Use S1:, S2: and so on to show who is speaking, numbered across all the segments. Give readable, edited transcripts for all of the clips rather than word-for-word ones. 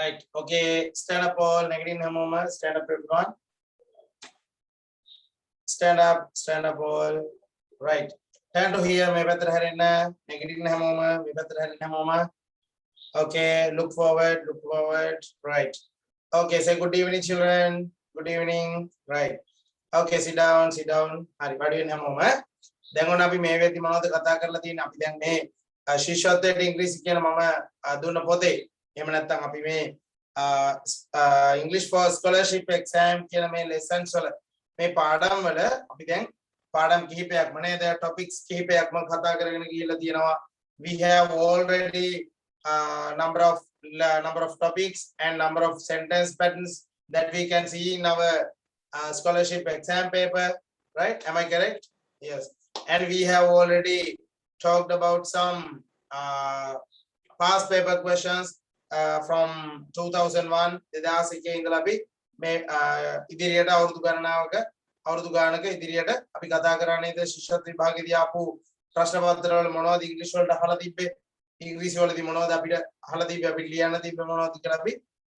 S1: Right. Okay. Stand up all. Negative hamoma. Stand up everyone. Stand up. Stand up all. Right. Turn to here. Me better harina. Negative hamoma. Me better harina hamoma. Okay. Look forward. Look forward. Right. Okay. Say good evening, children. Good evening. Right. Okay. Sit down. Sit down. Hari. Padu in hamoma. දැන් ඔන්න අපි මේ වෙද්දි මොනවද කතා කරලා තියෙන්නේ අපි දැන් මේ ශිෂ්‍යත්වයට ඉංග්‍රීසි කියන මම දුන්න පොතේ එහෙම නැත්නම් අපි මේ English for scholarship exam කියන මේ lessons වල මේ පාඩම් වල අපි දැන් පාඩම් කිහිපයක්ම නේද topics කිහිපයක්ම කතා කරගෙන ගිහිල්ලා තියෙනවා we have already number of topics and number of sentence patterns that we can see in our scholarship exam paper, right? Am I correct? Yes. And we have already talked about some past paper questions from 2001 2001 ඉඳලා අපි මේ ඉදිරියට අවුරුදු ගානක ඉදිරියට අපි කතා කරා නේද ශිෂ්‍යත්ව විභාගයේදී ආපු ප්‍රශ්න පත්‍ර වල මොනවද ඉංග්‍රීසි වලට අහලා තිබ්බේ ඉංග්‍රීසි වලදී මොනවද අපිට අහලා තිබ්බේ අපිට ලියන්න තිබ්බේ මොනවද කියලා අපි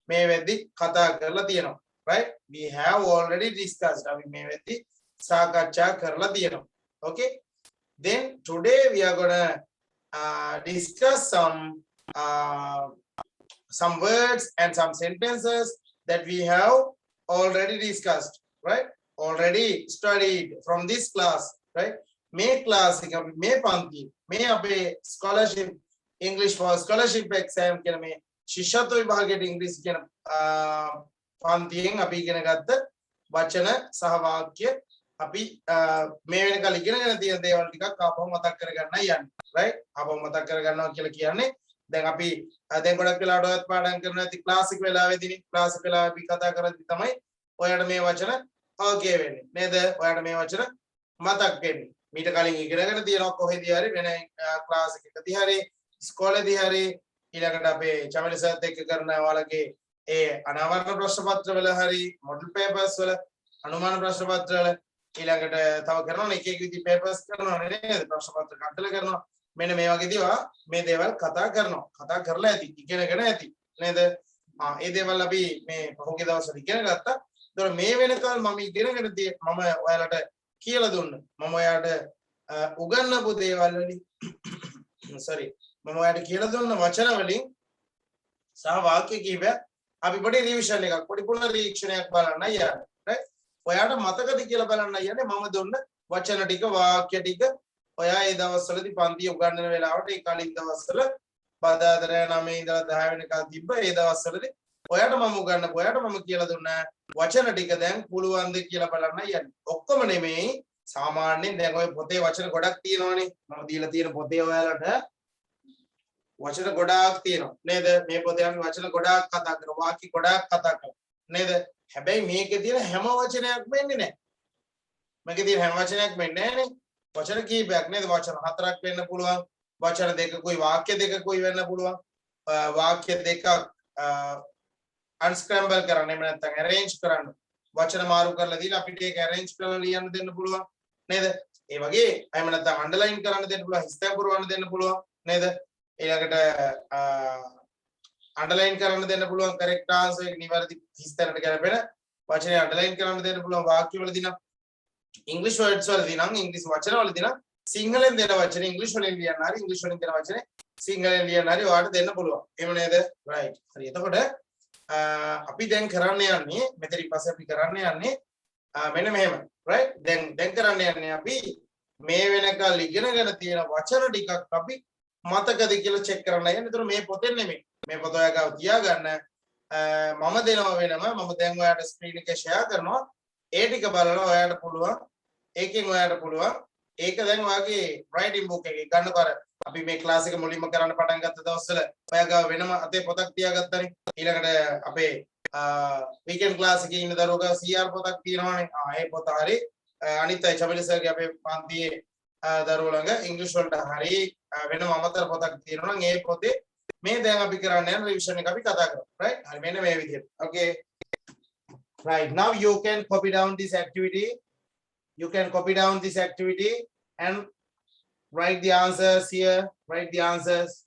S1: මේ වෙද්දි කතා කරලා තියෙනවා, right? We have already discussed අපි මේ වෙද්දි සාකච්ඡා කරලා තියෙනවා. Okay, then today we are gonna discuss some words and some sentences that we have already discussed, right? Already studied from this class, right? May class may panti may abe scholarship English for scholarship exam කියන මේ ශිෂ්‍යත්ව විභාගයේ ඉංග්‍රීසි කියන පන්තියෙන් අපි ඉගෙන ගත්ත වචන සහ වාක්‍ය අපි මේ වෙනකල් ඉගෙනගෙන තියෙන දේවල් ටිකක් ආපහු මතක් කරගන්නයි යන්නේ, right? ආපහු මතක් කරගන්නවා කියලා කියන්නේ දැන් අපි දැන් ගොඩක් වෙලාවට ඔයත් පාඩම් කරන ඇති ක්ලාසික වෙලාවෙදී ක්ලාසික වෙලාවෙ අපි කතා කරද්දි තමයි ඔයාලට මේ වචන ඕකේ වෙන්නේ නේද? ඔයාලට මේ වචන මතක් වෙන්නේ. මීට කලින් ඉගෙනගෙන තියෙනවා කොහෙදී හරි වෙන ක්ලාස් එකකදී හරි ඉස්කෝලේදී හරි ඊළඟට අපේ චමල සර්ත් එක්ක කරන ඔයාලගේ ඒ අනාවරණ ප්‍රශ්න පත්‍ර වල හරි මොඩල් පේපර්ස් වල අනුමාන ප්‍රශ්න පත්‍ර වල ඊළඟට තව කරනවා එක එක විදි පේපර්ස් කරනවා නේද? ප්‍රශ්න පත්‍ර කටල කරනවා. මෙන්න මේ වගේ දේවල් මේ දේවල් කතා කරලා ඇති ඉගෙනගෙන ඇති නේද? ඒ දේවල් අපි මේ පහුගිය දවස්වල ඉගෙන ගත්තා. ඒතකොට මේ වෙනකල් මම ඉගෙනගෙන මම ඔයාලට කියලා දුන්න. මම ඔයාලට උගන්වපු දේවල් වලින් sorry මම ඔයාලට කියලා දුන්න වචන වලින් සහ වාක්‍ය කිහිපයක් අපි පොඩි රිවිෂන් එකක් පොඩි පුනරීක්ෂණයක් බලන්න යන්නේ. right? ඔයාලට මතකද කියලා බලන්න යන්නේ මම දුන්න වචන ටික වාක්‍ය ටික ඔයා ඒ දවස්වලදී පන්ති උගන්වන වෙලාවට ඒ කලින් දවස්වල බදාදර 9 ඉඳලා 10 වෙනකන් තිබ්බ ඒ දවස්වලදී ඔයාට මම උගන්වපු ඔයාට මම කියලා දුන්න වචන ටික දැන් පුළුවන්ද කියලා බලන්න යන්නේ. ඔක්කොම නෙමෙයි සාමාන්‍යයෙන් දැන් ඔය පොතේ වචන ගොඩක් තියෙනවානේ. මම දීලා තියෙන පොතේ ඔයාලට වචන ගොඩාක් තියෙනවා නේද? මේ පොතේ අපි වචන ගොඩාක් කතා කරනවා. වාක්‍ය ගොඩාක් කතා කරනවා නේද? හැබැයි මේකේ තියෙන හැම වචනයක්ම එන්නේ නැහැ. මේකේ තියෙන හැම වචනයක්ම එන්නේ නැහනේ. වචන කීපයක් නේද? වචන හතරක් වෙන්න පුළුවන්. වචන දෙකකුයි වාක්‍ය දෙකකුයි වෙන්න පුළුවන්. වාක්‍ය දෙකක් unscramble කරන්න එහෙම නැත්නම් arrange කරන්න. වචන මාරු කරලා දීලා අපිට ඒක arrange කරලා ලියන්න දෙන්න පුළුවන් නේද? ඒ වගේ එහෙම නැත්නම් underline කරන්න දෙන්න පුළුවන්. හිස්තැන් පුරවන්න දෙන්න පුළුවන් නේද? ඊළඟට underline කරන්න දෙන්න පුළුවන් correct answer එක නිවැරදි හිස්තැනට ගැලපෙන වචනේ underline කරන්න දෙන්න පුළුවන් වාක්‍ය වලදී නම් English words වලදී නම් English වචන වලදී නම් සිංහලෙන් දෙන වචනේ English වලින් ලියන්න හරි English වලින් දෙන වචනේ සිංහලෙන් ලියන්න හරි ඔයාලට දෙන්න පුළුවන්. එහෙම නේද? right. හරි. එතකොට අපි දැන් කරන්න යන්නේ මෙතනින් පස්සේ අපි කරන්න යන්නේ මෙන්න මෙහෙම. right. දැන් කරන්න යන්නේ අපි මේ වෙනකල් ඉගෙනගෙන තියෙන වචන ටිකක් අපි මතකද කියලා චෙක් කරන්න යන්නේ. ඒතර මේ පොතෙන් නෙමෙයි. මේ පොත ඔයාගාව තියාගන්න. මම දෙනවා වෙනම මම දැන් ඔයාලට ස්ක්‍රීන් එකේ ෂෙයා කරනවා. ඒ ටික බලලා ඔයාලට පුළුවන් ඒකෙන් ඔයාලට පුළුවන් ඒක දැන් ඔයාගේ රයිටින් බුක් එකේ ගන්නකර අපි මේ ක්ලාස් එක මුලින්ම කරන්න පටන් ගත්ත දවස්වල ඔයාගාව වෙනම අතේ පොතක් තියාගත්තානේ ඊළඟට අපේ වීකෙන්ඩ් ක්ලාස් එකේ ඉන්න දරුවෝ CR පොතක් තියෙනවානේ ඒ පොත හරි අනිත් අය චමිලි සර්ගේ අපේ පන්තියේ දරුවෝ ළඟ ඉංග්‍රීසි වලට හරි වෙනම අමතර පොතක් තියෙනවා නම් ඒ පොතේ මේ දැන් අපි කරන්න යන රිවිෂන් එක අපි කතා කරමු right හරි මෙන්න මේ විදිහට okay. Right, now you can copy down this activity. You can copy down this activity and write the answers here. Write the answers.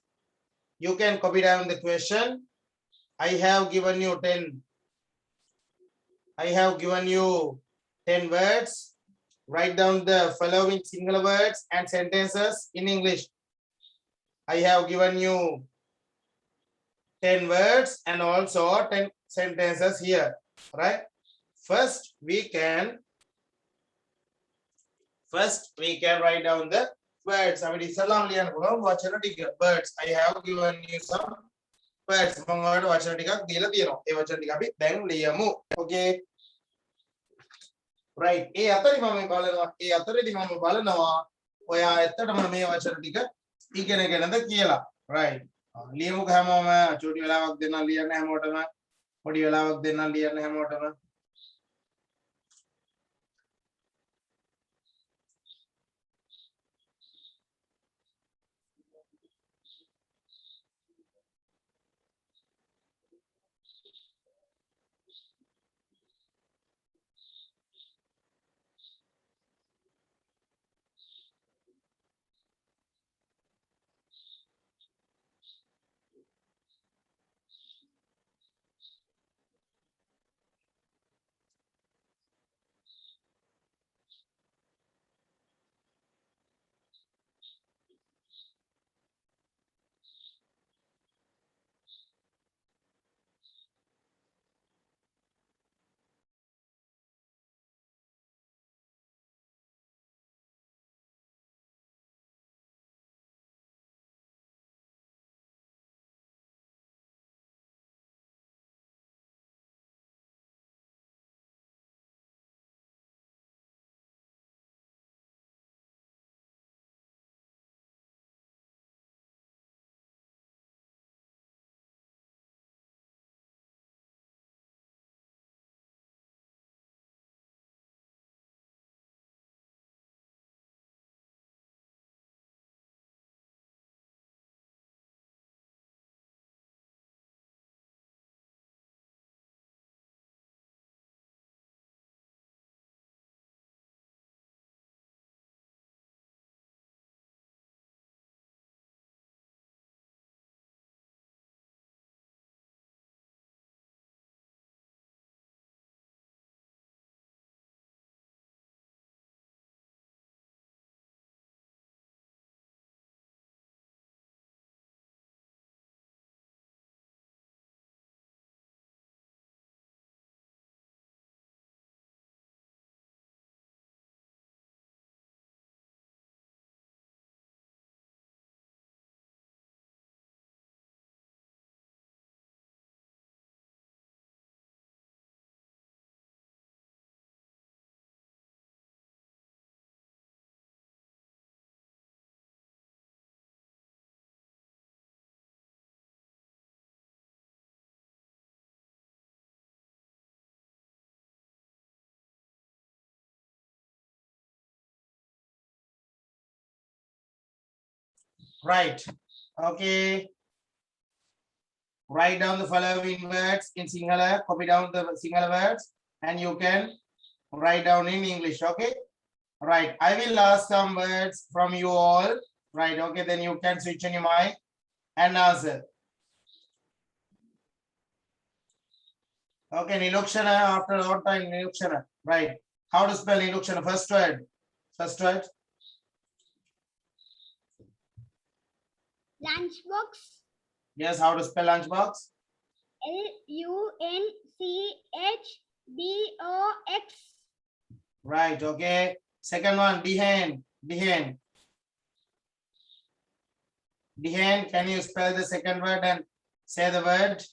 S1: You can copy down the question I have given you 10. I have given you 10 words. Write down the following singular words and sentences in English. I have given you 10 words and also 10 sentences here, right? First we can write down the words. I mean, words. I have given you some words. Okay. Right. අතරි මම බලනවා. අතරේදී මම බලනවා. ඔයා ඇත්තටම මේ වචන ටික ඉගෙනගෙනද කියලා. Right. ලියමුක හැමෝම චූටි වෙලාවක් දෙන්න ලියන්න හැමෝටම. පොඩි වෙලාවක් දෙන්න ලියන්න හැමෝටම. Right. Okay. Write down the following words in Sinhala, copy down the Sinhala words, and you can write down in English. Okay. Right. I will ask some words from you all. Right. Okay. Then you can switch on your mic and answer. Okay. Nilukshana after our time. Nilukshana. Right. How to spell Nilukshana? First word. First word.
S2: Lunchbox.
S1: Yes. How to spell lunchbox?
S2: Lunchbox.
S1: Right. Okay. Second one. Dehen. Dehen. Dehen. Can you spell the second word and say the word?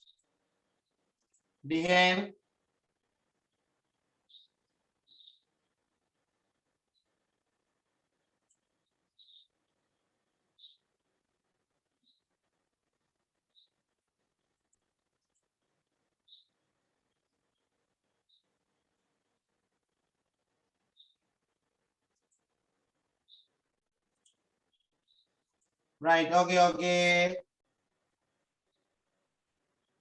S1: Dehen. Right. Okay. Okay.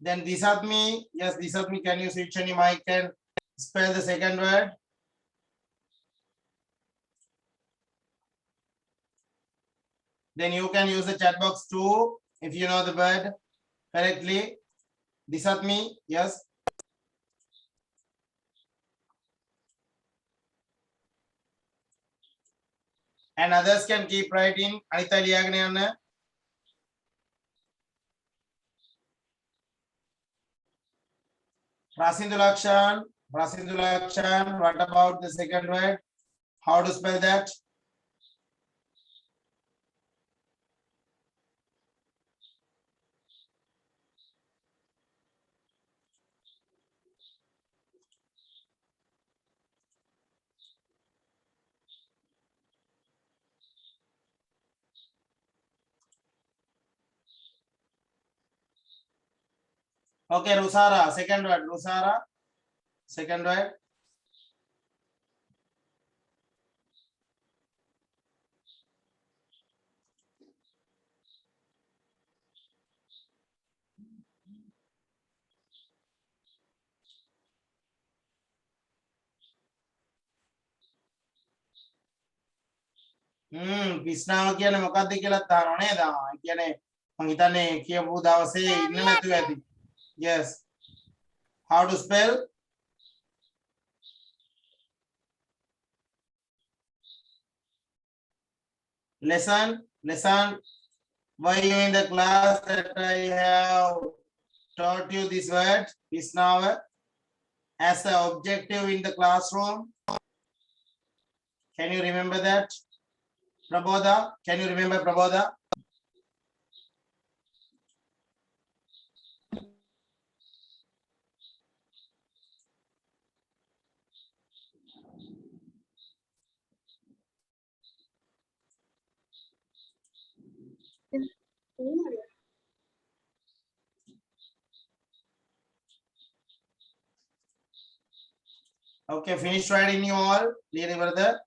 S1: Then Disatmi. Yes, Disatmi. Can you switch on your mic and spell the second word? Then you can use the chat box too if you know the word correctly. Disatmi, yes. And others can keep writing. Anita Liagnana. Rasindulakshan, Rasindulakshan. What about the second word? How to spell that? Okay, Rusara, second word, Rusara, second word. පිස්නාව කියන්නේ මොකක්ද කියලා තානවා නේද? ඒ කියන්නේ මං හිතන්නේ කියපු දවසේ ඉන්න නැතුව ඇති. Yes. How to spell? Lesson. Were you in the class that I have taught you this word, pisnawa, as an objective in the classroom? Can you remember that? Prabodha, can you remember Prabodha? Okay, finish writing you all, Leary brother.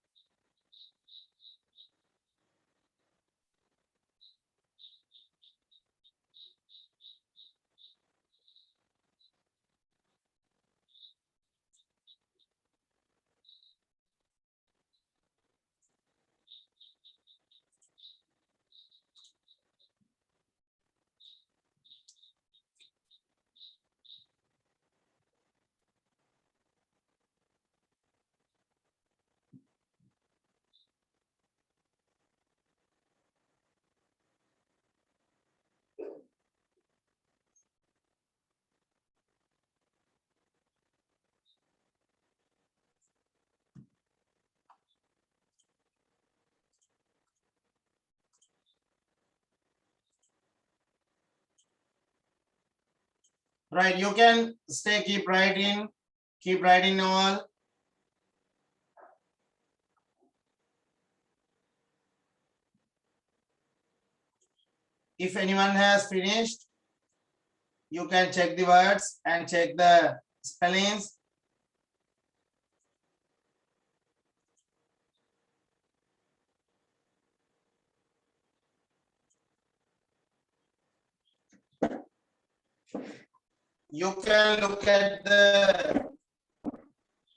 S1: Right, you can stay, keep writing all. If anyone has finished, you can check the words and check the spellings. You can look at the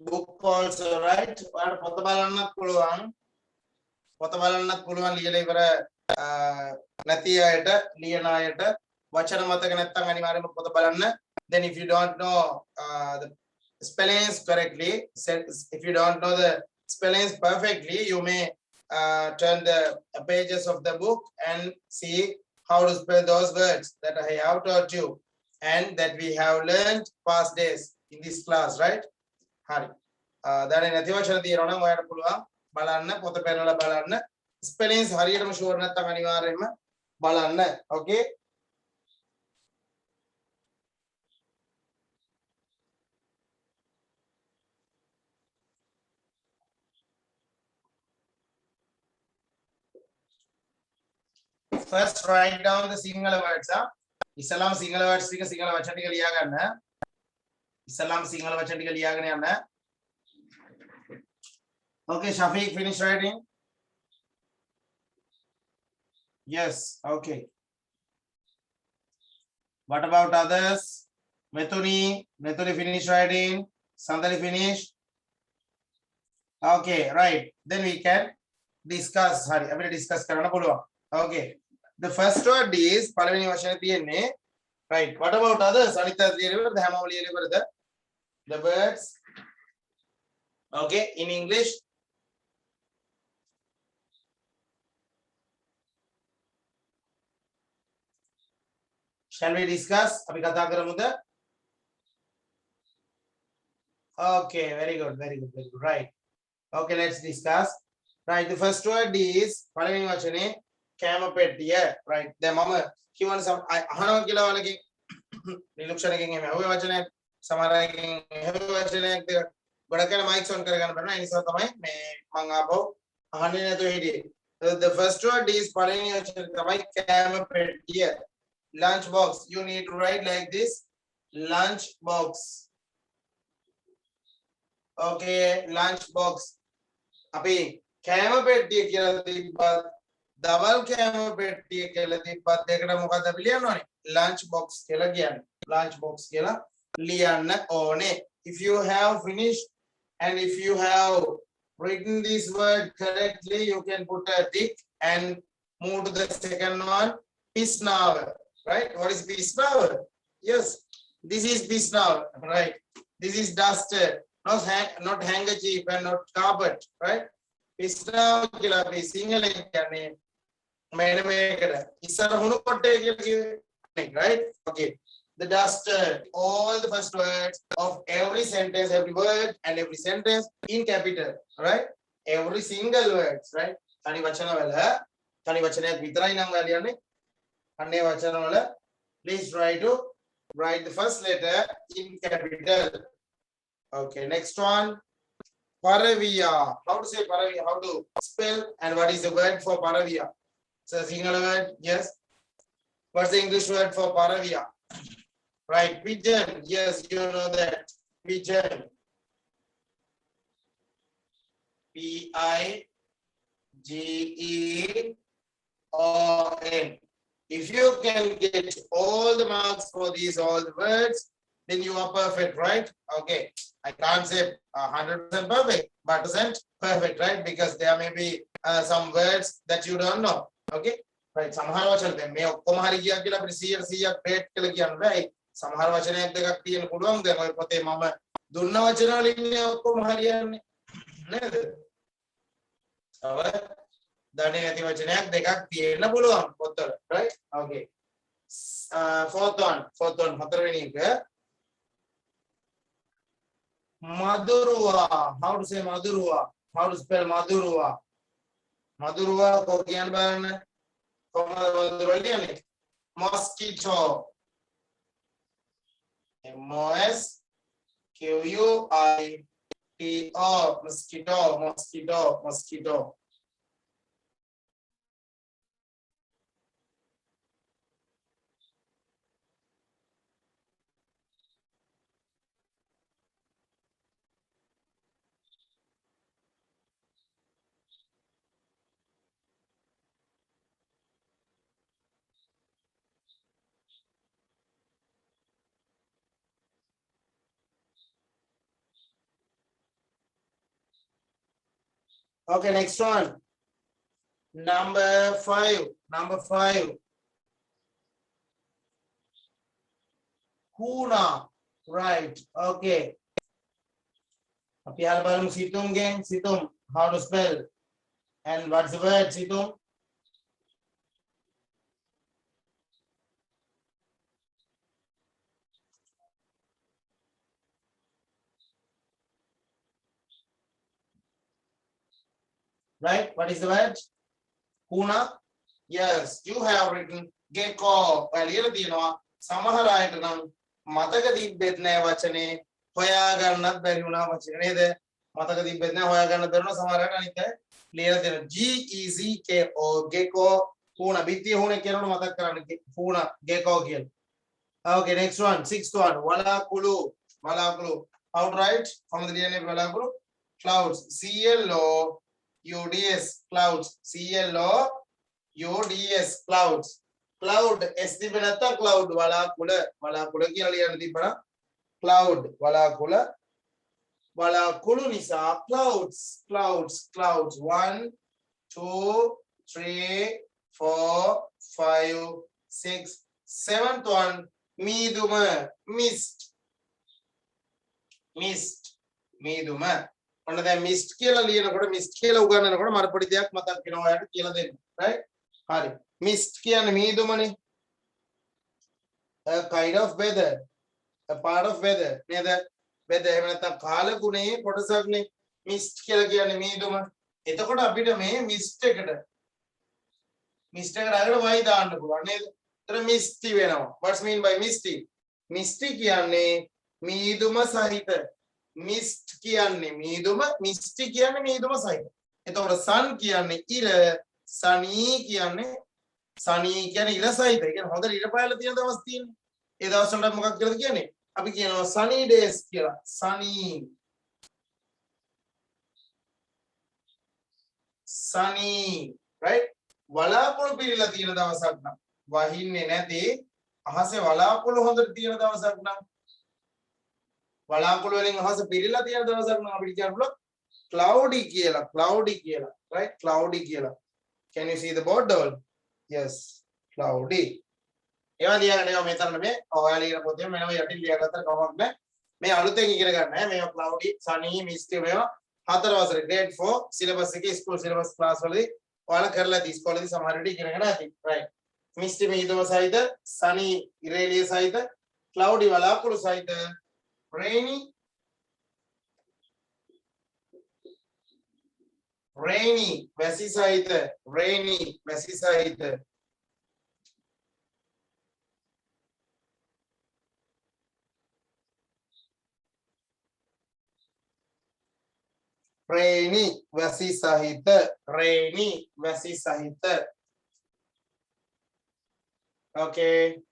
S1: book also, right? පොත බලන්නත් පුළුවන්. පොත බලන්නත් පුළුවන් ලියලා ඉවර නැති අයට ලියන අයට වචන මතක නැත්නම් අනිවාර්යයෙන්ම පොත බලන්න. Then if you don't know the spellings correctly, if you don't know the spellings perfectly, you may turn the pages of the book and see how to spell those words that I have taught you and that we have learned past days in this class, right? Hari. දැන් නැති වචන තියෙනවා නම් ඔයාලට පුළුවන් බලන්න පොත පෙරලා බලන්න spellings හරියටම ෂුවර් නැත්නම් අනිවාර්යයෙන්ම බලන්න. Okay? First write down the Sinhala words. ඉස්සලාම Sinhala words ටික සිංහල වචන ටික ලියා ගන්න. ඉස්සලාම සිංහල වචන ටික ලියාගෙන යන්න. Okay, Shafiq, finish writing. Yes, okay. What about others? Methuni finish writing. Sandali finish. Okay, right. Then we can discuss. Hari, abhi discuss karana puluwan. Okay. The first word is palawani වචනේ තියෙන්නේ Right. What about others? Anita, the words. Okay, in English. Shall we discuss? Abhi katha karamuda. Okay, very good, very good, very good. Right. Okay, let's discuss. Right, the first word is following vachane camapetiya. Right. The mama human some ahana kila walaki nilukshanake me hoye vachane samarake hoye vachane ගොඩක් mics on කරගන්න බෑ ඒ නිසා තමයි මේ මම ආපහු අහන්නේ නැතුව හිටියේ. The first word is following vachane තමයි camapetiya. Lunch box. You need to write like this. Lunch box. Okay, lunch box. අපි කෑම පෙට්ටිය කියලා තිබ්බත් ඩබල් කෑම පෙට්ටිය කියලා තිබ්බත් ඒකට මොකක්ද අපි ලියන්න ඕනේ? lunch box කියලා කියන්නේ. lunch box කියලා ලියන්න ඕනේ. If you have finished and if you have written this word correctly, you can put a tick and move to the second one. Pisnaver. Right? What is pisnaver? Yes, this is pisnaver. Right? This is duster. Not handkerchief and not carpet, right? Pisnaver කියලා අපි සිංහලෙන් කියන්නේ මෙන්න මේකට ඉස්සර හුණු කොටේ කියලා කිව්වේ, right? Okay, the duster. All the first words of every sentence, every word and every sentence in capital, right? Every single words, right? තනි වචන වල තනි වචනයක් විතරයි නම් ගලියන්නේ. අන්නේ වචන වල please try to write the first letter in capital. Okay, next one. Paravia. How to say Paravia? How to spell and what is the word for Paravia? It's a single word. Yes. What's the English word for Paravia? Right. Pigeon. Yes, you know that. Pigeon. Pigeon. If you can get all the marks for these all the words, then you are perfect, right? Okay. I can't say 100% perfect, but perfect, right? Because there may be some words that you don't know. Okay. Right. සමහර වචන දැන් මේ ඔක්කොම හරි ගියා කියලා අපිට 100% grade කියලා කියන්න බෑ. සමහර වචනයක් දෙකක් තියෙන්න පුළුවන්. දැන් ඔය පොතේ මම දුන්න වචන වලින් ඔක්කොම හරියන්නේ නේද? තව දන්නේ නැති වචනයක් දෙකක් තියෙන්න පුළුවන් පොතවල, right? Okay. Fourth one හතරවෙනි එක Madurua. How to say Madurua? How to spell Madurua? Madurua ko kiyan බලන්න. කොහොමද Madurua කියන්නේ? Mosquito. MOSQUITO. Mosquito. Okay, next one. Number five. Kuna. Right. Okay. Situm gang. Situm. How to spell? And what's the word, Situm? Right? What is the word? Kuna? Yes, you have written gecko. Well, here the සමහර අයට නම් මතක තිබෙත් නෑ වචනේ හොයා ගන්නත් බැරි වුණා වචනේ නේද? මතක තිබෙත් නෑ හොයා ගන්න බැරි වුණා සමහර අයට අනිත් අය ලියලා දෙනවා GECKO gecko kuna බිත්තිය හුනේ කියනකොට මතක් කරන්න kuna gecko කියලා. Okay, next one, sixth one. Walakulu. How to write? From the DNA walakulu. Clouds. CLOUDS. Clouds. CLOUDS. Clouds. Cloud. S තිබෙනත්නම් cloud walakula කියලා ලියන්න තිබ්බනම් cloud walakulu නිසා clouds. 1 2 3 4 5 6 7th one මීදුම මිස්ට් මීදුම ඔන්න දැන් මිස්ට් කියලා ලියනකොට mist කියලා උගන්වනකොට මර පොඩි දෙයක් මතක් වෙනවා ඔයාලට කියලා දෙන්න right හරි මිස්ට් කියන්නේ මීදුමනේ a kind of weather a part of weather නේද weather එහෙම නැත්නම් කාලගුණයේ කොටසක්නේ මිස්ට් කියලා කියන්නේ මීදුම එතකොට අපිට මේ මිස්ට් එකට අගට y දාන්න පුළුවන් නේද එතන මිස්ටි වෙනවා what's mean by මිස්ටි කියන්නේ මීදුම සහිත මිස්ට් කියන්නේ මීදුම මිස්ටි කියන්නේ මීදුම සහිත එතකොට sun කියන්නේ ඉර සනී කියන්නේ ඉර සහිත ඒ කියන්නේ හොඳට ඉර පායලා තියෙන දවස් තියෙන්නේ ඒ දවස් වලට මොකක්ද කියලාද කියන්නේ අපි කියනවා sunny days කියලා sunny right වලාකුළු පිරීලා තියෙන දවසක් නම් වහින්නේ නැති අහසේ වලාකුළු හොඳට තියෙන දවසක් නම් වලාකුළු වලින් අහස පිරීලා තියෙන දවසක් නම් අපිට කියන්න පුළුවන් cloudy කියලා right cloudy කියලා can you see the board doll yes cloudy ඒවා ලියගන්න ඒවා මෙතන මේ ඔයාලා ලියන පොතේ මෙන්න යටින් ලියාගත්තට කමක් නැහැ මේ අලුතෙන් ඉගෙන ගන්න නැහැ මේවා cloudy sunny misty මේවා හතර වසරේ grade 4 syllabus එකේ school syllabus class වලදී ඔයාලා කරලා තියෙයි ඉස්කෝලේදී සමහර විට ඉගෙනගෙන ඇති right misty මීදුම සහිත sunny ඉරේලිය සහිත cloudy වලාකුළු සහිත rainy වැසි සහිත rainy වැසි සහිත okay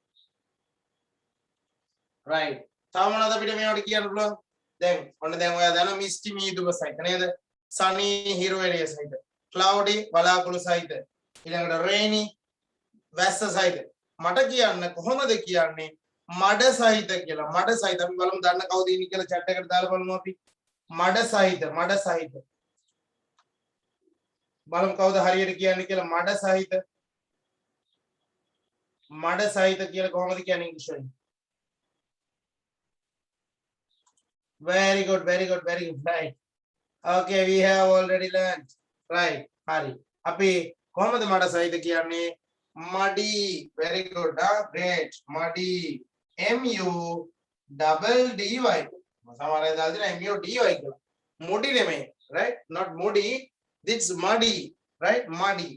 S1: right තාම මොනවද අපිට මේවට කියන්න පුළුවන් දැන් ඔන්න දැන් ඔයා දන්නවා මිස්ටි මීදුම සහිත නේද sunny හිරු එළිය සහිත cloudy වලාකුළු සහිත ඊළඟට rainy වැස්ස සහිත මට කියන්න කොහොමද කියන්නේ මඩ සහිත කියලා මඩ සහිත අපි බලමු දන්න කවුද ඉන්නේ කියලා chat එකට දාලා බලමු අපි මඩ සහිත බලමු කවුද හරියට කියන්නේ කියලා මඩ සහිත කියලා කොහොමද කියන්නේ ඉංග්‍රීසි වලින් very good right okay we have already learned right hari අපි කොහොමද මඩ සහිත කියන්නේ muddy very good great muddy mu double dy සමහර අය දාලා දෙනවා mu dy කියලා මුඩි නෙමෙයි right not muddy this muddy right muddy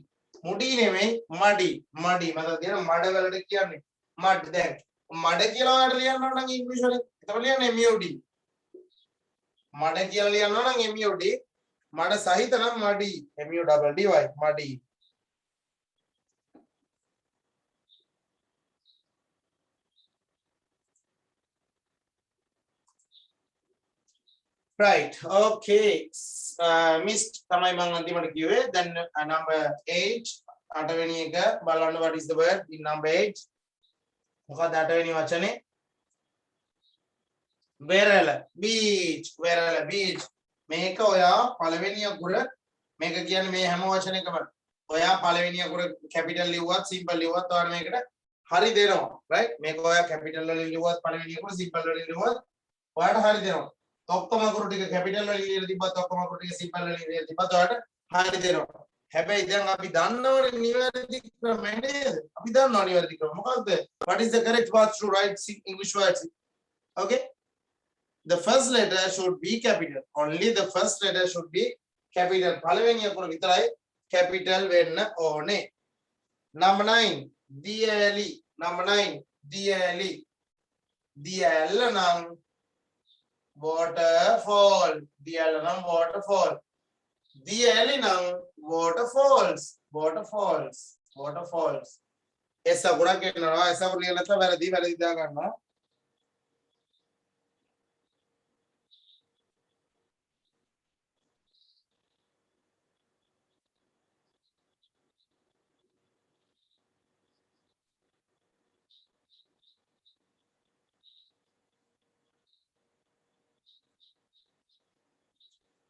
S1: මුඩි නෙමෙයි muddy මතක තියාගන්න මඩ වලට කියන්නේ mud දැන් මඩ කියලා ඔයාලට ලියන්න ඕන නම් ඉංග්‍රීසි වලින් එතකොට ලියන්නේ mud මඩ කියලා ලියන්න ඕන නම් mud මඩ සහිත නම් muddy mu double dy muddy right okay missed තමයි මම අන්තිමට කිව්වේ then number 8 අටවෙනි එක බලන්න what is the word in number 8 මොකක්ද අටවෙනි වචනේ වෙරළ beach මේක ඔයා පළවෙනි අකුර මේක කියන්නේ මේ හැම වචනයකම ඔයා පළවෙනි අකුර capital ලිව්වත් simple ලිව්වත් ඔයාලා මේකට හරි දෙනවා right මේක ඔයා capital වලින් ලිව්වත් පළවෙනි අකුර simple වලින් ලිව්වත් ඔයාලට හරි දෙනවා ඔක්කොම අකුරු ටික capital වලින් ලියලා තිබ්බත් ඔක්කොම අකුරු ටික simple වලින් ලියලා තිබ්බත් ඔයාලට හරි දෙනවා හැබැයි දැන් අපි දන්නවනේ නිවැරදි ක්‍රමය නේද අපි දන්නවා නිවැරදි ක්‍රම මොකක්ද what is the correct path to write English words okay the first letter should be capital only the first letter should be capital පළවෙනි අකුර විතරයි capital වෙන්න ඕනේ number 9 දියැලි දියැල නම් waterfall දියැල නම් waterfall දියැලි නම් waterfalls එස ගොඩක් එනවා එස අකුර ලියලා නැත්නම් වැරදි දා ගන්නවා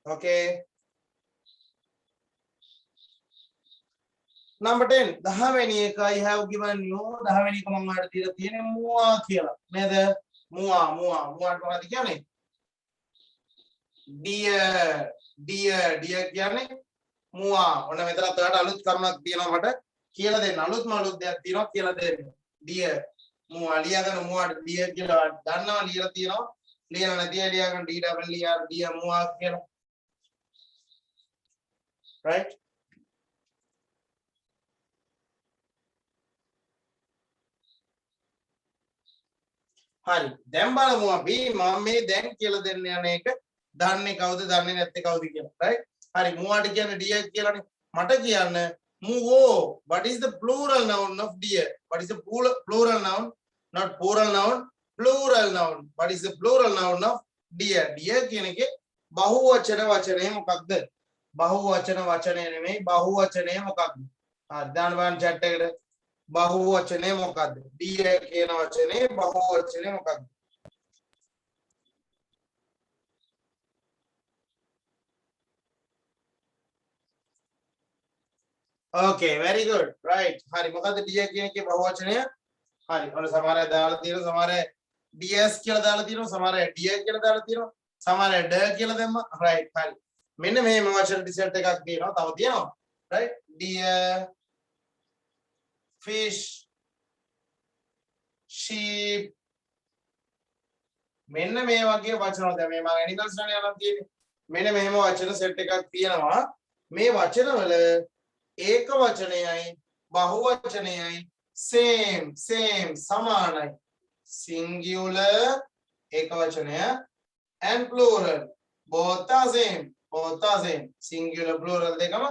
S1: okay Number 10 10වෙනි එක I have given you 10වෙනි එක මම ඔයාලට දීලා තියෙන්නේ මුවා කියලා නේද මුවාට මොකද කියන්නේ dear කියන්නේ මුවා ඔන්න මෙතනත් ඔයාලට අලුත් කරුණක් තියෙනවා මට කියලා දෙන්න අලුත්ම අලුත් දෙයක් තියෙනවා කියලා දෙන්න dear මුවා ලියාගෙන මුවාට dear කියලා දන්නවා ලියලා තියෙනවා ලියලා නැති අය ලියාගෙන dear මුවා කියලා right හරි දැන් බලමු අපි මම මේ දැන් කියලා දෙන්න යන එක දන්නේ කවුද දන්නේ නැත්තේ කවුද කියලා right හරි මුවාට කියන්නේ dear කියලානේ මට කියන්න muwo what is the plural noun of dear what is the plural noun not plural noun what is the plural noun of dear කියන එකේ බහුවචන වචනය මොකක්ද බහුවචන වචනය නෙමෙයි බහුවචනය මොකක්ද හරි දාන්න බලන්න chat එකට බහුවචනේ මොකද්ද dear කියන වචනේ බහුවචනේ මොකක්ද okay very good right හරි මොකද්ද dear කියන එකේ බහුවචනය හරි ඔන්න සමහර අය දාලා තියෙනවා සමහර අය ds කියලා දාලා තියෙනවා සමහර අය dear කියලා දාලා තියෙනවා සමහර අය d කියලා දැම්මා right හරි මෙන්න මේ වචන රිසල්ට් එකක් දෙනවා තව තියෙනවා right dear fish sheep මෙන්න මේ වගේ වචන වල දැන් මේ මම ඇනිමල්ස් ගන්න යනවා තියෙන්නේ මෙන්න මෙහෙම වචන සෙට් එකක් තියෙනවා මේ වචන වල ඒක වචනයයි බහු වචනයයි same සමානයි singular ඒක වචනය and plural both are same singular plural දෙකම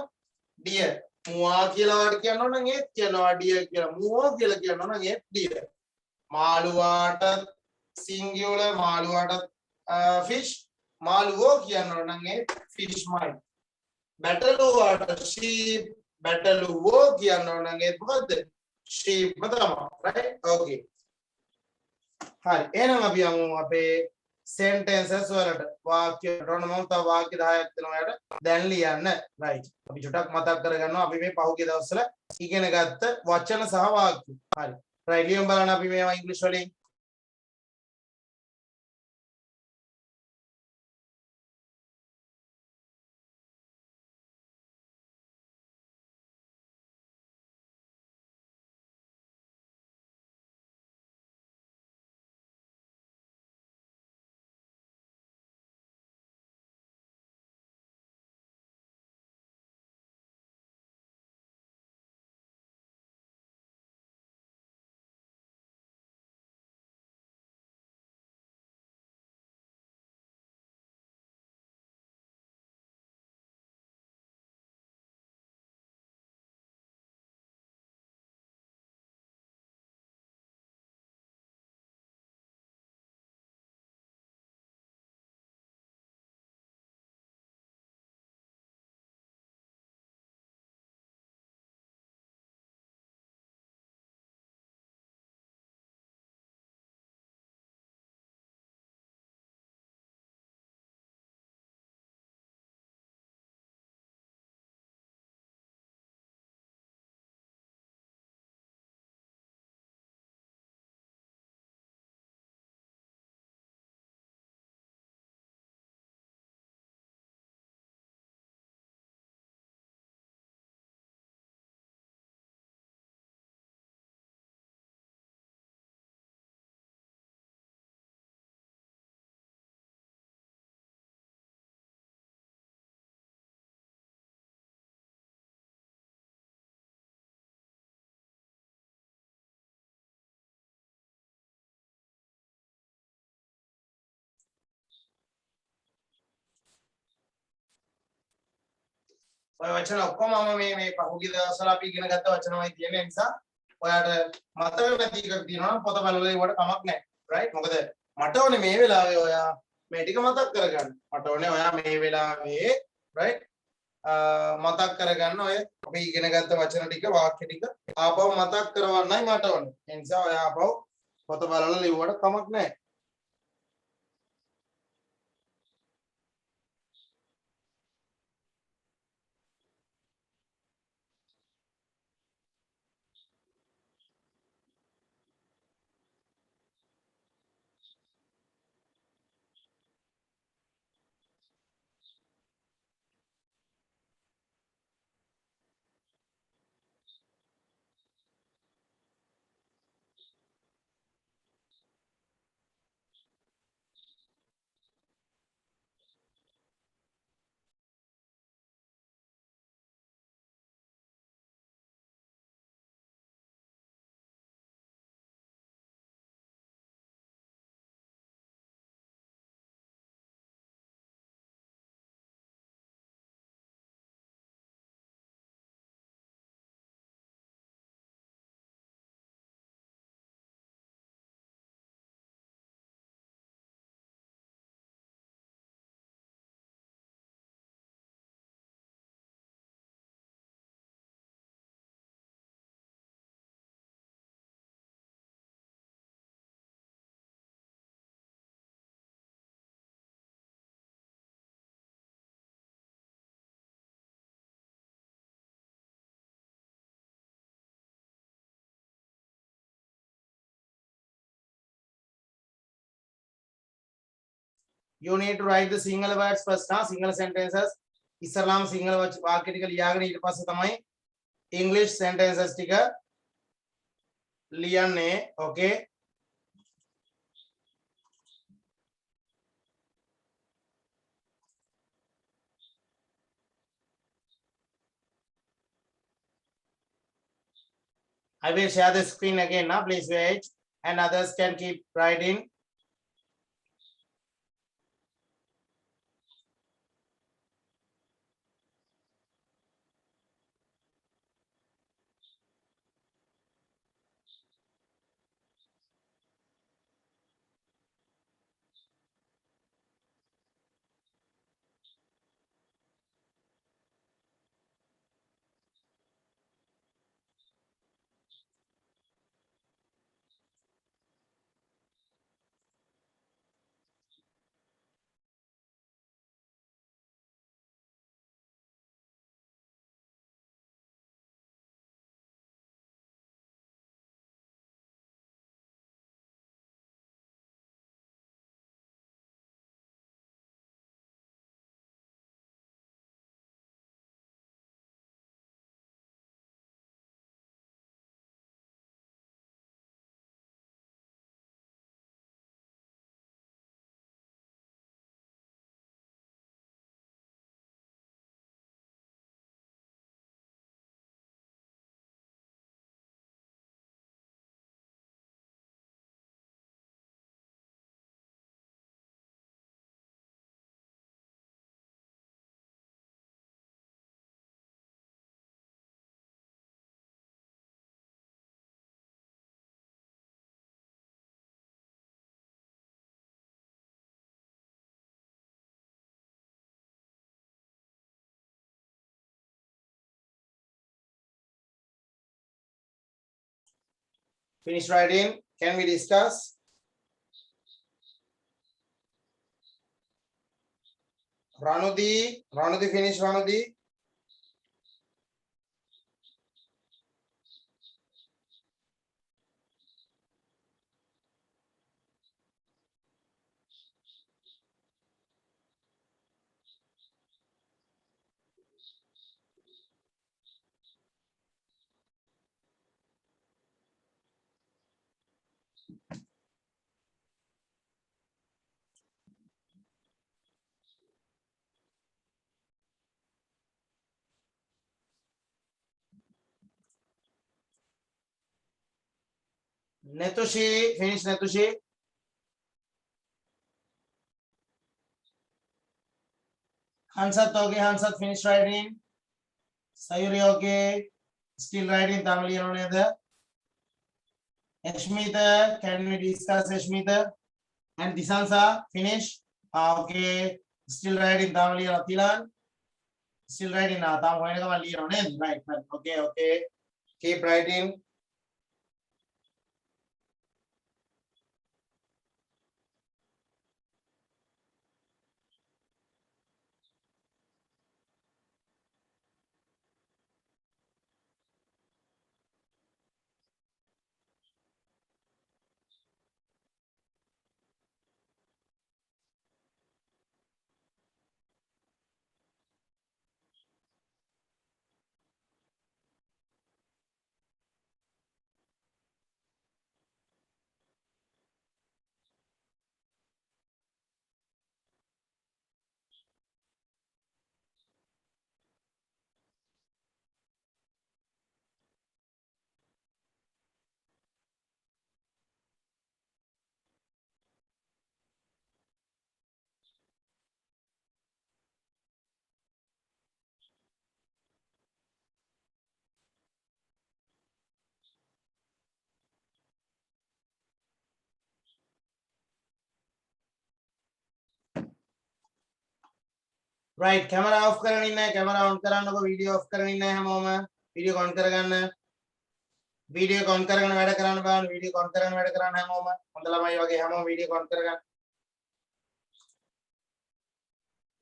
S1: dear මුවා කියලා වට කියනවා නම් ඒත් කියනවා dear කියලා මුවා කියලා කියනවා නම් ඒත් dear මාළුවාට singular මාළුවාට fish මාළුවෝ කියනවා නම් ඒ fish මයි බැටළුවාට sheep බැටළුවෝ කියනවා නම් ඒ මොකද්ද sheep තමයි right okay හරි එහෙනම් අපි යමු අපේ sentences වලට වාක්‍ය වලට මම තව වාක්‍ය 10ක් දෙනවා යාට දැන් ලියන්න right අපි චුට්ටක් මතක් කරගන්නවා අපි මේ පහුගිය දවස්වල ඉගෙන ගත්ත වචන සහ වාක්‍ය හරි right ලියමු බලන්න අපි මේවා ඉංග්‍රීසි වලින් ඔය වචන ඔක්කොම මම මේ පහුගිය දවස්වල අපි ඉගෙන ගත්ත වචනමයි තියෙන නිසා ඔයාලට මතක නැති එකක් තියෙනවා නම් පොත බලලා ඒවට කමක් නැහැ right මොකද මට ඕනේ මේ වෙලාවේ ඔයා මේ ටික මතක් කරගන්න මට ඕනේ ඔයා මේ වෙලාවේ right මතක් කරගන්න ඔය අපි ඉගෙන ගත්ත වචන ටික වාක්‍ය ටික ආපහු මතක් කරවන්නයි මට ඕනේ ඒ නිසා ඔයා ආපහු පොත බලලා ලිව්වට කමක් නැහැ You need to write the single words first, huh? Single sentences. ඉස්සරලාම Sinhala වාක්‍ය ටික ලියාගෙන ඊට පස්සේ තමයි English sentences ටික ලියන්නේ. Okay. I will share the screen again now. Please wait, and others can keep writing. Finish writing. Can we discuss? Ranudi finish Ranudi. Netushi, finish Netushi. Hansat okay, Hansat finish writing. Sayuri okay. Still writing Tamil on the Ashmita, can we discuss Ashmita? And Disansa, finish. Okay. Still writing Tamil Atilan. Still writing now. Right. Okay, okay. Keep writing. Right, camera off करनी है, camera on कराना को video off करनी है हम ओमा video on करना video on करना वाला कराना बाल video on करना वाला कराना हम ओमा मतलब मैं योगी हम video on करना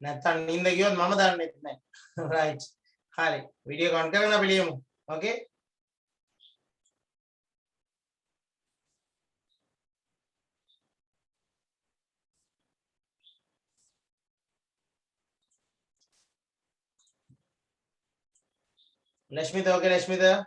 S1: නැත්තම් නින්ද ගියොත් මම දන්නෙත් නැහැ right හරි video on කරගෙන අපි ලියමු okay Lashmita, okay, Lashmita.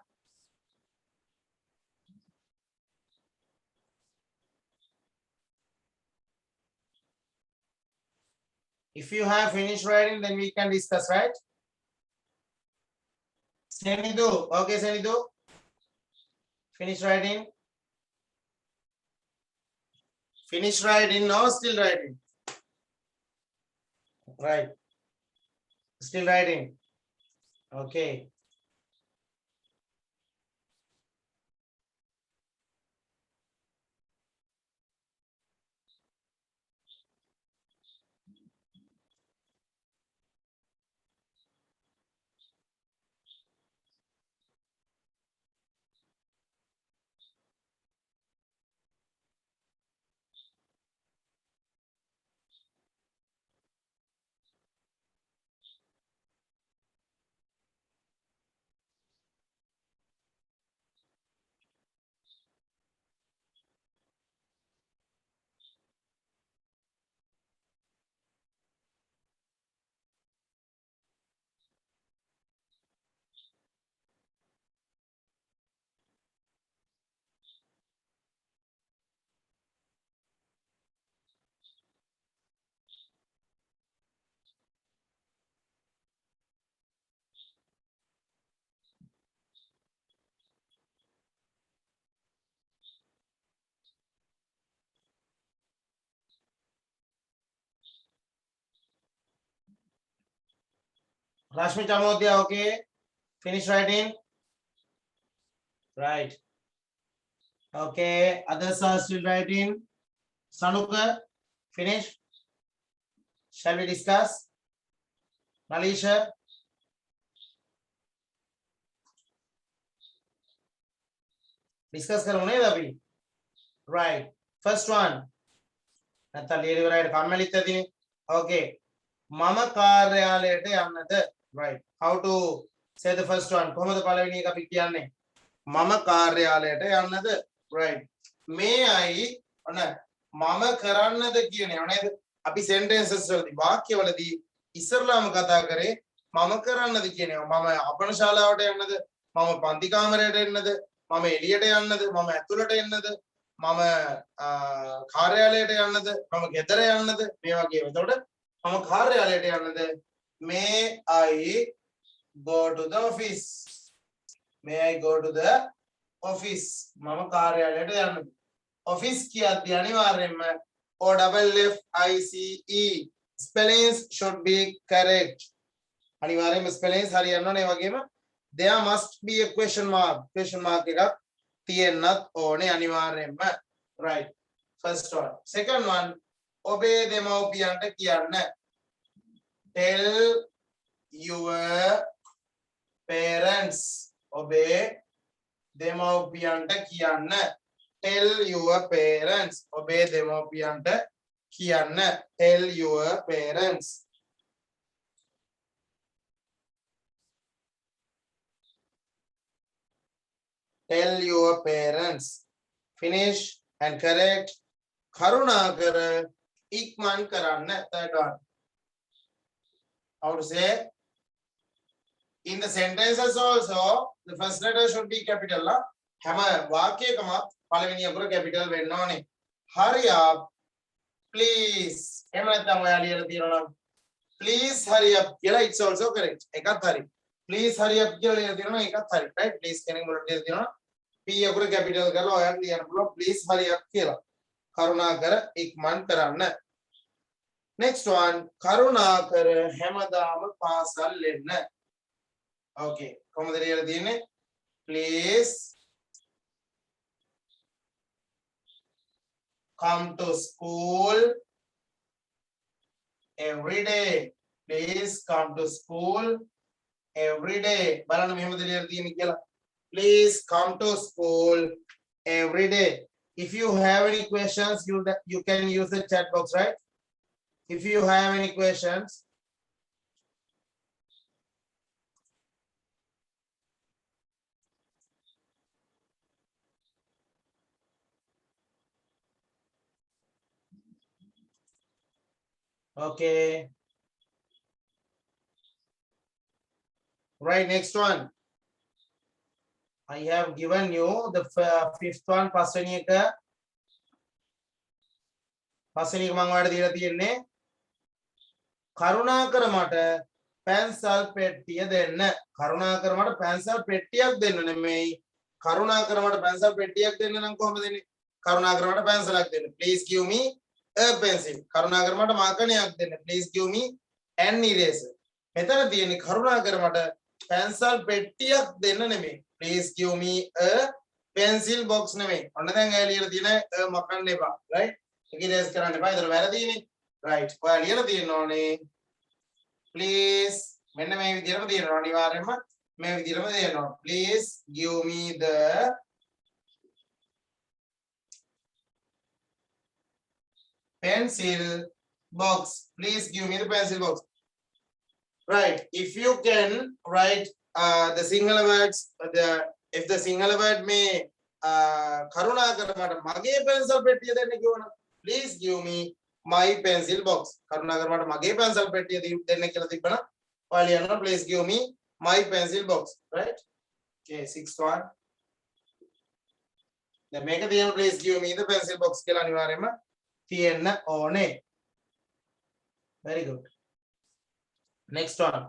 S1: If you have finished writing, then we can discuss, right? Senidu, okay, Senidu. Finish writing. Finish writing, no, still writing. Right. Still writing. Okay. Rashmi Chamodia, okay. Finish writing. Right. Okay. Others are still writing. Sanuka, finish. Shall we discuss? Malisha. Discuss करोगे अभी. Right. First one. Nathalie, right. Kamali tadi. Okay. Mama कार्यालයට යන්නද. Right. How to say the first one? කොහොමද පළවෙනි එක අපි කියන්නේ? මම කාර්යාලයට යන්නද. Right. May I ඔන්න මම කරන්නද කියන්නේ නේද? අපි sentences වලදී වාක්‍යවලදී ඉස්සරලාම කතා කරේ මම කරන්නද කියනවා. මම අපන ශාලාවට යන්නද? මම පන්ති කාමරයට එන්නද? මම එළියට යන්නද? මම ඇතුළට එන්නද? මම කාර්යාලයට යන්නද? මම ගෙදර යන්නද? මේ වගේ. එතකොට මම කාර්යාලයට යන්නද? May I go to the office? May I go to the office? මම කාර්යාලයට යන්නද? Office කියද්දී අනිවාර්යෙන්ම OFFICE spellings should be correct. අනිවාර්යෙන්ම spellings හරියන්න ඕනේ. ඒ වගේම there must be a question mark එකක් තියෙන්නත් ඕනේ අනිවාර්යෙන්ම. Right. First one. Second one. ඔබේ දෙමව්පියන්ට කියන්න. Tell your parents. ඔබේ දෙමව්පියන්ට කියන්න. Tell your parents. ඔබේ දෙමව්පියන්ට කියන්න. Tell your parents. Tell your parents. Finish and correct. කරුණාකර ඉක්මන් කරන්න. Third one. How to say? In the sentences also, the first letter should be capital. හැම වාක්‍යයකම පළවෙනි අකුර capital වෙන්න ඕනේ. Hurry up, please. එහෙම නැත්නම් ඔයා ලියලා තියෙනවා නම් please hurry up කියලා it's also correct. එකත් හරි. Please hurry up කියලා ලියලා තියෙනවා එකත් හරි. right? Please කෙනෙක් මුලට ලියලා තියෙනවා. P අකුර capital කරලා ඔයාලා ලියන්න පුළුවන් please hurry up කියලා. කරුණාකර ඉක්මන් කරන්න. Next one. කරුණාකර හැමදාම පාසල් එන්න. Okay. කොහොමද ලියලා තියෙන්නේ? Please come to school every day. Please come to school every day. බලන්න මෙහෙමද ලියලා තියෙන්නේ කියලා. Please come to school every day. If you have any questions, you can use the chat box, right? If you have any questions. Okay. Right, next one. I have given you the fifth one. පස්වෙනි එක මම ඔයාලට දීලා තියෙන්නේ කරුණාකර මට pencil පෙට්ටිය දෙන්න. කරුණාකර මට පැන්සල් පෙට්ටියක් දෙන්න නෙමෙයි. කරුණාකර මට පැන්සල් පෙට්ටියක් දෙන්න නම් කොහොමද දෙන්නේ? කරුණාකර මට පැන්සලක් දෙන්න. Please give me a pencil. කරුණාකර මට මාකණයක් දෙන්න. Please give me an eraser. මෙතන තියෙන්නේ කරුණාකර මට පැන්සල් පෙට්ටියක් දෙන්න නෙමෙයි. Please give me a pencil box නෙමෙයි. ඔන්න දැන් එළියට තියෙන මකන්න එපා. right? ඒක ඉරේස් කරන්න එපා. ඒතර වැරදිනේ. right. ඔයා ලියලා තියෙන්න ඕනේ. Please මෙන්න මේ විදිහටම තියෙනවා අනිවාර්යයෙන්ම මේ විදිහටම තියෙනවා. Please give me the pencil box. Please give me the pencil box. Right. If you can write the Sinhala words, if the Sinhala word may karunakara mata mage pencil pettiya denna kiwana. Please give me my pencil box. Karunakara mata mage pencil pettiya denna kiyala tibbana. Oyala please give me my pencil box. Right. Okay. Sixth one. Then make the please give me the pencil box kiyala aniwaryenma tiyenna one. Very good. Next one.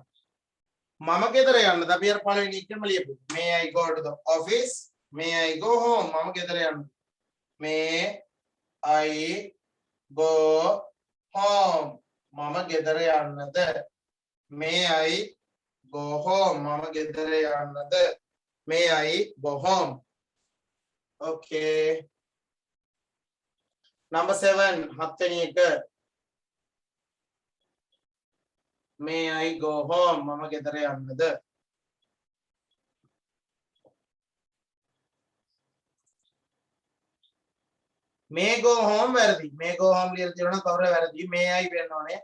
S1: Mama ගෙදර යන්නද? අපි අර පළවෙනි එකම ලියපු. May I go to the office? May I go home? මම ගෙදර යන්න. May I go home? මම ගෙදර යන්නද? May I go home? මම ගෙදර යන්නද? May I go home? Okay. Number 7. හත්වෙනි එක. May I go home? මම ගෙදර යන්නද? May go home වැරදි. May go home ලියලා තියෙනවා නම් කවුරු වැරදි? May I වෙන්න ඕනේ.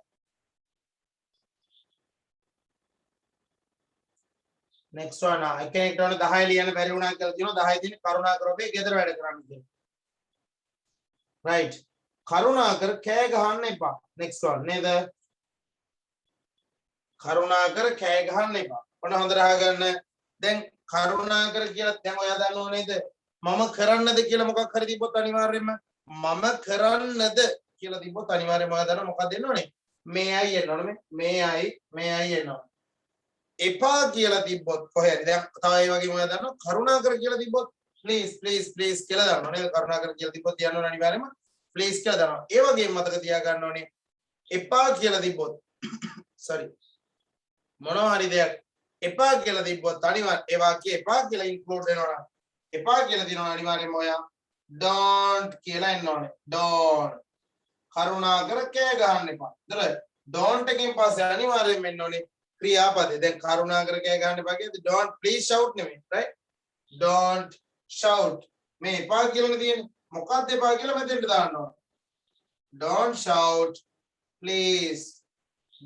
S1: Next one. කෙනෙක්ට ඕනේ 10 ලියන්න බැරි වුණා කියලා තියෙනවා. 10 තියෙන කරුණාකර ඔබේ ගෙදර වැඩ කරන්න කියලා. Right. කරුණාකර කෑ ගහන්න එපා. Next one. නේද? කරුණාකර කෑ ගහන්න එපා. ඔන්න හොඳට අහගන්න. දැන් කරුණාකර කියලා දැන් ඔයා දන්නව නේද? මම කරන්නද කියලා මොකක් හරි තිබ්බොත් අනිවාර්යයෙන්ම මම කරන්නද කියලා තිබ්බොත් අනිවාර්යයෙන්ම ඔයා දන්නවා මොකක්ද එන්න ඕනේ? May I එන්න ඕනේ. May I එන්න ඕනේ. එපා කියලා තිබ්බොත් කොහෙද? දැන් තව ඒ වගේම ඔයා දන්නවා කරුණාකර කියලා තිබ්බොත් please කියලා දානවා නේද? කරුණාකර කියලා තිබ්බොත් කියන්න ඕනේ අනිවාර්යයෙන්ම please කියලා දානවා. ඒ වගේම මතක තියාගන්න ඕනේ එපා කියලා තිබ්බොත් sorry මොනවා හරි දෙයක් එපා කියලා තිබ්බොත් අනිවාර්ය ඒ වාක්‍යය එපා කියලා ඉන්ක්ලූඩ් වෙනවා. එපා කියලා දිනනවා අනිවාර්යයෙන්ම ඔයා don't කියලා එන්න ඕනේ. don't කරුණාකර කෑ ගහන්න එපා. හරිද? don't එකෙන් පස්සේ අනිවාර්යයෙන්ම එන්න ඕනේ ක්‍රියාපදේ. දැන් කරුණාකර කෑ ගහන්න එපා කියන්නේ don't please shout නෙමෙයි. right? don't shout. මේ එපා කියලානේ තියෙන්නේ. මොකක්ද එපා කියලා මෙතෙන්ට දාන්න ඕනේ. don't shout please.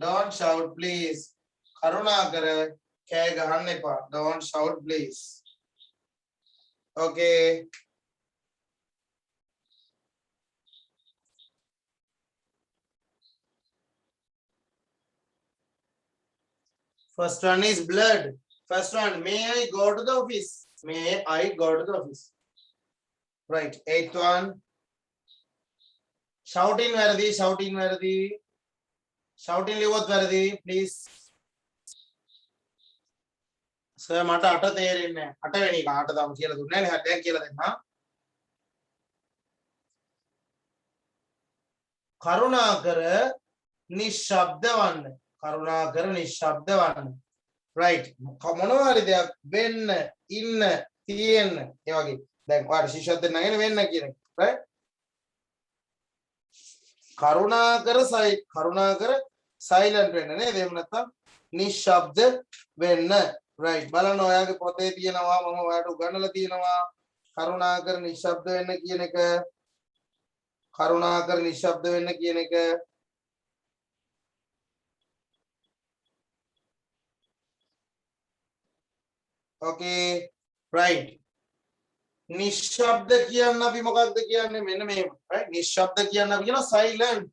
S1: don't shout please. කරුණාකර කෑ ගහන්න එපා. don't shout please. okay. First one is blood. First one, may I go to the office? May I go to the office? Right. Eighth one. Shouting වැරදි. Shouting ලියුවොත් වැරදි. Please. Sir මට 8 තේරෙන්නේ නැහැ. 8 වෙනි එක 8 තාම කියලා දුන්නේ නැහැ. දැන් කියලා දෙන්න. කරුණාකර නිශ්ශබ්ද වන්න. කරුණාකර නිශ්ශබ්ද වන්න. right. මොනවා හරි දෙයක් වෙන්න, ඉන්න, තියෙන්න. ඒ වගේ. දැන් ඔයාලට ශිෂ්‍යත්ව නැගෙන වෙන්න කියන එක. right. කරුණාකර silent වෙන්න නේද? එහෙම නැත්නම් නිශ්ශබ්ද වෙන්න. right. බලන්න ඔයාගේ පොතේ තියෙනවා මම ඔයාලට උගන්වලා තියෙනවා කරුණාකර නිශ්ශබ්ද වෙන්න කියන එක. කරුණාකර නිශ්ශබ්ද වෙන්න කියන එක. okay. right. නිශ්ශබ්ද කියන්න අපි මොකක්ද කියන්නේ? මෙන්න මේක. right. නිශ්ශබ්ද කියන්න අපි කියනවා silent.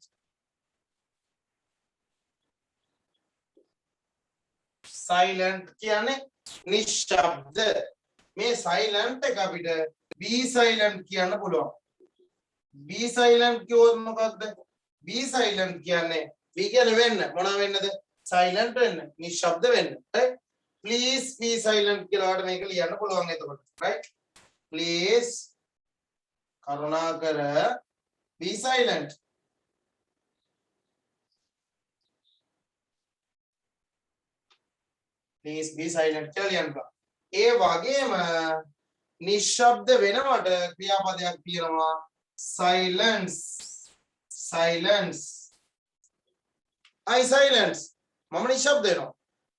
S1: silent කියන්නේ නිශ්ශබ්ද. මේ silent එක අපිට be silent කියන්න පුළුවන්. be silent කියොත් මොකක්ද? be silent කියන්නේ be කියන්නේ වෙන්න මොනවා වෙන්නද? silent වෙන්න, නිශ්ශබ්ද වෙන්න. right? please be silent කියලා වට මේක ලියන්න පුළුවන් එතකොට. right? please කරුණාකර be silent. please be silent කියලා ලියන්න පුළුවන්. ඒ වගේම නිශ්ශබ්ද වෙනවට ක්‍රියාපදයක් තියෙනවා silence. silence. I silence. මම නිශ්ශබ්ද වෙනවා.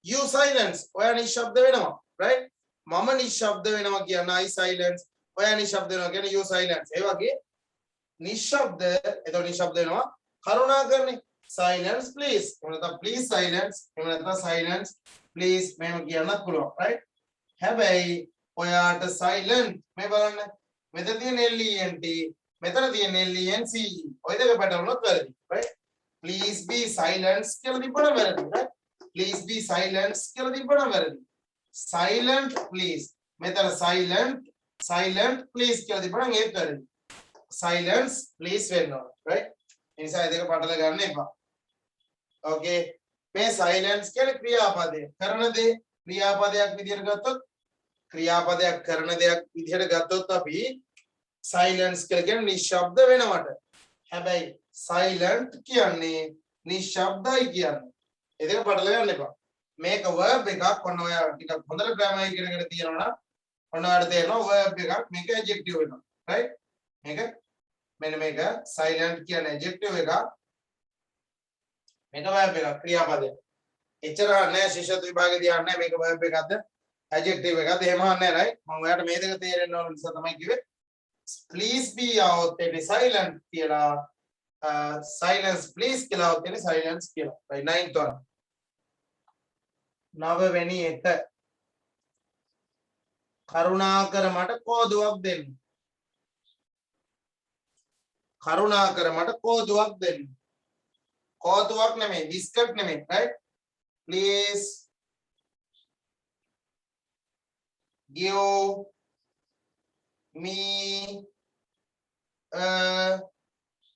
S1: you silence. ඔයා නිශ්ශබ්ද වෙනවා. right? මම නිශ්ශබ්ද වෙනවා කියන I silence. ඔයා නිශ්ශබ්ද වෙනවා කියන you silence. ඒ වගේ නිශ්ශබ්ද එතකොට නිශ්ශබ්ද වෙනවා කරුණාකරනේ silence please. එහෙම නැත්නම් please silence. එහෙම නැත්නම් silence please මේව කියන්නත් පුළුවන්. right? හැබැයි ඔයාට silent මේ බලන්න මෙතන තියෙන lent මෙතන තියෙන lence ඔය දෙක පැටලුනොත් වැරදි. right? please be silence කියලා තිබ්බනම් වැරදි. right? please be silence කියලා තිබ්බනම් වැරදි. silent please මෙතන silent please කියලා තිබ්බනම් ඒත් වැරදි. silence please වෙන්න ඕන. right? ඒ නිසා ඒ දෙක පටල ගන්න එපා. okay මේ silence කියන්නේ ක්‍රියාපදය කරන දේ ක්‍රියාපදයක් විදියට ගත්තොත් ක්‍රියාපදයක් කරන දෙයක් විදිහට ගත්තොත් අපි silence කියලා කියන්නේ නිශ්ශබ්ද වෙනවට. හැබැයි silent කියන්නේ නිශ්ශබ්දයි කියන්නේ. ඒ දෙක පටල ගන්න එපා. මේක verb එකක් ඔන්න ඔය ටිකක් හොඳට grammar ඉගෙනගෙන තියෙනවා නම් ඔන්න ඔයාලට තේරෙනවා verb එකක් මේක adjective වෙනවා. right? මේක මෙන්න මේක silent කියන්නේ adjective එකක්. මේක verb එකක් ක්‍රියාපදයක්. එච්චර නැහැ ශිෂ්‍යත්ව විභාගයේදී අහන්නේ මේක verb එකක්ද adjective එකක්ද එහෙම අහන්නේ right? මම ඔයාලට මේ දෙක තේරෙන්න ඕන නිසා තමයි කිව්වේ please be out එන්නේ silent කියලා silence please කියලා out එන්නේ silence කියලා. right? 9th one. 9 වෙනි එක කරුණාකර මට කෝදුවක් දෙන්න. කරුණාකර මට කෝදුවක් දෙන්න. කෝදුවක් නෙමෙයි බිස්කට් නෙමෙයි. right? please give me a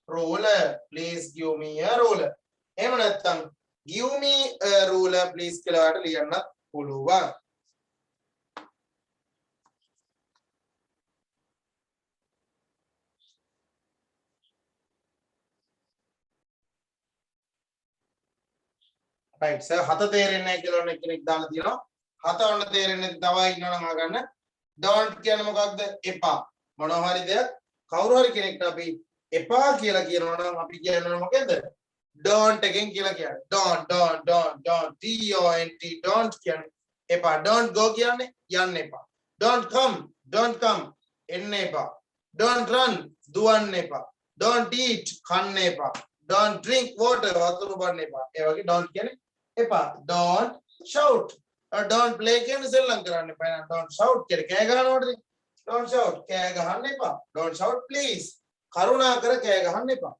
S1: ruler. please give me a ruler. එහෙම නැත්නම් give me a ruler please කියලා ලියන්න පුළුවන්. right sir හත තේරෙන්නේ නැහැ කියලා ඔන්න කෙනෙක් දාලා තියෙනවා. හත ඔන්න තේරෙන්නේ තව ඉන්නවනම් අහගන්න. don't කියන්නේ මොකක්ද? එපා. මොනවා හරි දෙයක් කවුරු හරි කෙනෙක්ට අපි එපා කියලා කියනවා නම් අපි කියන්නේ මොකද? don't එකෙන් කියලා කියන්නේ. don't don't don't කියන්නේ එපා. don't go කියන්නේ යන්න එපා. don't come එන්න එපා. don't run දුවන්න එපා. don't eat කන්න එපා. don't drink water වතුර බොන්න එපා. ඒ වගේ don't කියන්නේ එපා. don't shout don't play කියන්නේ සෙල්ලම් කරන්න එපා. don't shout කියන්නේ කෑ ගහනවටද? don't shout කෑ ගහන්න එපා. don't shout please කරුණාකර කෑ ගහන්න එපා.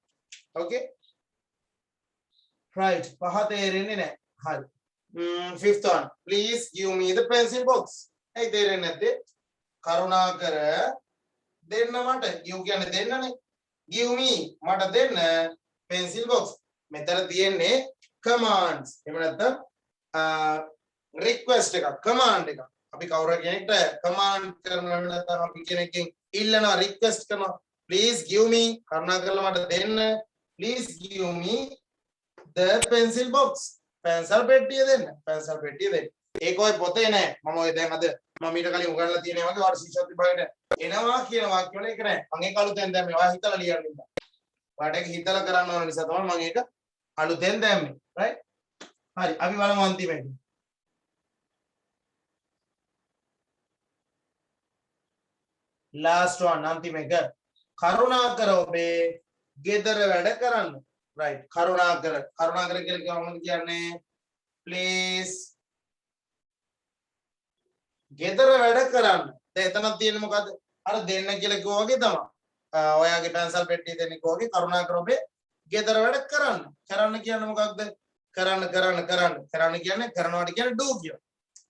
S1: okay right පහ තේරෙන්නේ නැහැ. හරි. fifth one please give me the pencil box. ඒ තේරෙන්නේ නැත්තේ කරුණාකර දෙන්න මට. give කියන්නේ දෙන්නනේ. give me මට දෙන්න pencil box. මෙතන තියෙන්නේ commands. එහෙම නැත්නම් request එකක් command එකක්. අපි කවුරු කෙනෙක්ට command කරනවා නැත්නම් අපි කෙනෙක්ගෙන් ඉල්ලනවා request කරනවා please give me කරුණාකරලා මට දෙන්න please give me the pencil box. pencil පෙට්ටිය දෙන්න. pencil පෙට්ටිය දෙන්න. ඒක ඔය පොතේ නෑ. මම ඔය දැන් අද මම ඊට කලින් උගන්ලා තියෙන වගේ වාර ශිෂ්‍යත්ව විභාගයට එනවා කියන වාක්‍ය වල ඒක නෑ. මම ඒක අලුතෙන් දැන් මේවා හිතලා ලියන්න ඉන්නවා. ඔයාලට ඒක හිතලා කරන්න ඕන නිසා තමයි මම ඒක අලුතෙන් දැම්මේ. right? හරි අපි බලමු අන්තිමේට. last one අන්තිම එක කරුණාකර ඔබේ ගෙදර වැඩ කරන්න. right කරුණාකර කියලා කොහොමද කියන්නේ? please ගෙදර වැඩ කරන්න. දැන් එතනක් තියෙන්නේ මොකද්ද? අර දෙන්න කියලා කිව්වා වගේ තමයි. ඔයාගේ පැන්සල් පෙට්ටිය දෙන්න කිව්වා වගේ කරුණාකර ඔබේ ගෙදර වැඩ කරන්න. කරන්න කියන්නේ මොකක්ද? කරන්න කියන්නේ කරනවාට කියන්නේ do කියනවා.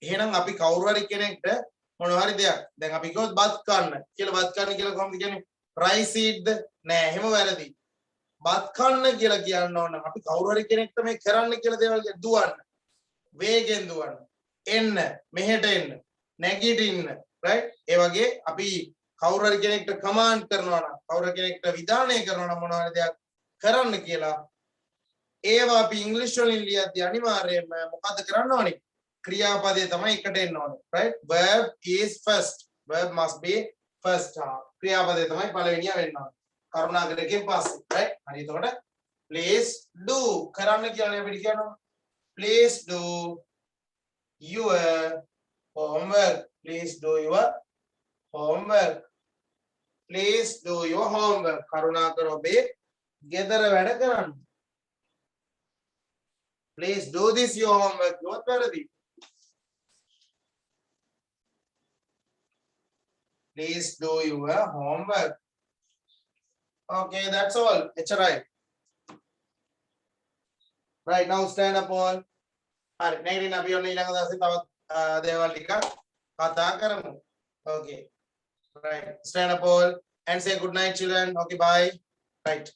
S1: එහෙනම් අපි කවුරු හරි කෙනෙක්ට මොන හරි දෙයක් දැන් අපි කිව්වොත් බත් කන්න කියලා බත් කන්න කියලා කොහොමද කියන්නේ rice eat නෑ එහෙම වැරදි බත් කන්න කියලා කියන්න ඕන අපි කවුරු හරි කෙනෙක්ට මේ කරන්න කියලා දේවල් දුවන්න වේගෙන් දුවන්න එන්න මෙහෙට එන්න නැගිටින්න right ඒ වගේ අපි කවුරු හරි කෙනෙක්ට කමාන්ඩ් කරනවා නම් කවුරු කෙනෙක්ට විධානය කරනවා නම් මොන හරි දෙයක් කරන්න කියලා ඒවා අපි ඉංග්‍රීසි වලින් ලියද්දී අනිවාර්යයෙන්ම මොකද්ද කරන්න ඕනේ ක්‍රියාපදේ තමයි එකට එන්න ඕනේ right verb is first verb must be first ක්‍රියාපදේ තමයි පළවෙනියා වෙන්න ඕනේ කරුණාකරකින් පස්සේ right හරි එතකොට please do කරන්න කියන්නේ අපිට කියනවා please do your homework please do your homework please do your homework කරුණාකර ඔබේ ගෙදර වැඩ කරන්න please do this your homework not වැරදි please do your homework okay that's all it's right right now stand up all හරි නැගිටින්න අපි ඔන්න ඊළඟ දවසේ තවත් දේවල් ටික කතා කරමු okay right stand up all and say good night children okay bye right